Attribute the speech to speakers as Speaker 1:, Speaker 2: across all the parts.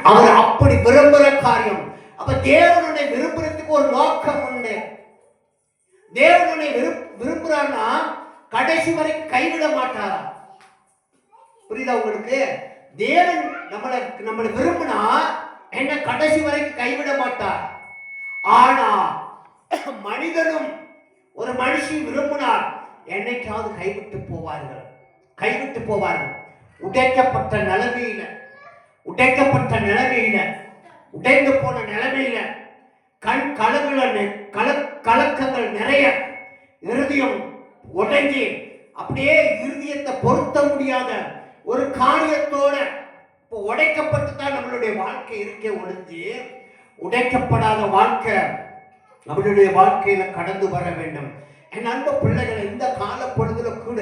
Speaker 1: அவர் அப்படி விரும்புகிற காரியம். அப்ப தேவனுடைய விரும்புறதுக்கு ஒரு நோக்கம் உண்டு. தேவனுடைய விரும்புறாருன்னா கடைசி வரை கைவிட மாட்டாரா? புரியுதா உங்களுக்கு? தேவன் நம்மளை விரும்பினா என்ன கடைசி வரைக்கும் கைவிட மாட்டார். ஆனா மனிதனும் ஒரு மனுஷி விரும்பினார் என்னைக்காவது கைவிட்டு போவார்கள். உடைக்கப்பட்ட நிலைமையில உடைந்து போன நிலைமையில கலக்கங்கள் நிறைய, இருதயம் உடைஞ்சி அப்படியே இருதயத்தை பொருத்த முடியாத ஒரு காரியத்தோட இப்போ உடைக்கப்பட்டு தான் நம்மளுடைய வாழ்க்கை இருக்கே ஒழிஞ்சு உடைக்கப்படாத வாழ்க்கை நம்மளுடைய வாழ்க்கையில கடந்து வர வேண்டும். என் அன்பு பிள்ளைகளை, இந்த கால பொழுதுல கூட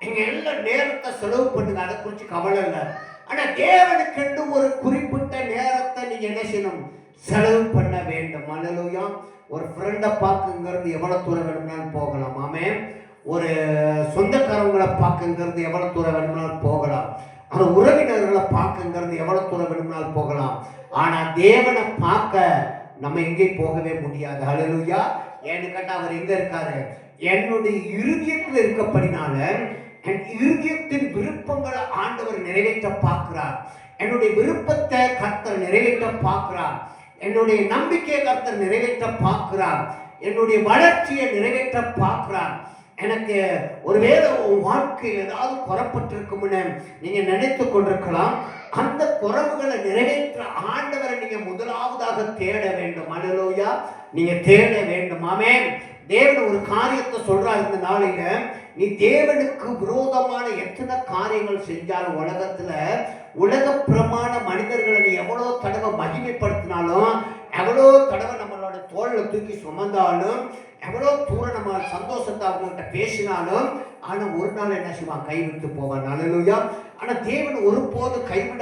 Speaker 1: எங்க எல்லா நேரத்தை செலவு பண்ணுங்க, அதை குறித்து கவலை இல்லை. ஆனா தேவனுக்கு ஒரு குறிப்பிட்ட நேரத்தை நீங்க என்ன செய்யணும்? செலவு பண்ண வேண்டும். அல்லேலூயா. ஒரு ஃப்ரெண்டை பார்க்குங்கிறது எவ்வளவு தூரம் வேணும்னாலும் போகலாம். ஆமே. ஒரு சொந்தக்காரங்களை பார்க்குங்கிறது எவ்வளவு தூரம் வேணும்னாலும் போகலாம். அந்த உறவினர்களை பார்க்குங்கிறது எவ்வளவு தூரம் வேணும்னாலும் போகலாம். ஆனா தேவனை பார்க்க நம்ம எங்கேயும் போகவே முடியாது. அல்லேலூயா. ஏன்னு கேட்டா அவர் எங்க இருக்காரு? என்னுடைய இருதயத்தில் இருக்கப்படினால என் இருதயத்தின் விருப்பங்களை ஆண்டவர் நிறைவேற்ற பார்க்கிறார். என்னுடைய விருப்பத்தை கர்த்தர் நிறைவேற்ற பார்க்கிறார். என்னுடைய நம்பிக்கையை கர்த்தர் நிறைவேற்ற பார்க்கிறார். என்னுடைய வளர்ச்சியை நிறைவேற்ற பார்க்கிறார். எனக்கு ஒருவேளை உன் வாழ்க்கையில் ஏதாவது குறப்பட்டிருக்கும்னு நீங்க நினைத்து கொண்டிருக்கலாம். அந்த குறவுகளை நிறைவேற்ற ஆண்டவரை நீங்க முதலாவதாக தேட வேண்டும். அல்லேலூயா. நீங்க தேட வேண்டும். ஆமென். தேவன் ஒரு காரியத்தை சொல்றாரு இந்த நாளையில. நீ தேவனுக்கு விரோதமான எத்தனை காரியங்கள் செஞ்சாலும் உலக பிரமாண மனிதர்களை நீ எவ்வளோ தடவை மகிமைப்படுத்தினாலும், எவ்வளோ தடவை நம்மளோட தோளில் தூக்கி சுமந்தாலும், எவ்வளோ தூரம் நம்ம சந்தோஷத்தை அவங்கள்ட்ட பேசினாலும், ஆனா ஒரு நாள் என்ன செய்வான்? கைவிட்டு போவான். அல்லேலூயா. ஆனா தேவன் ஒருபோது கைவிட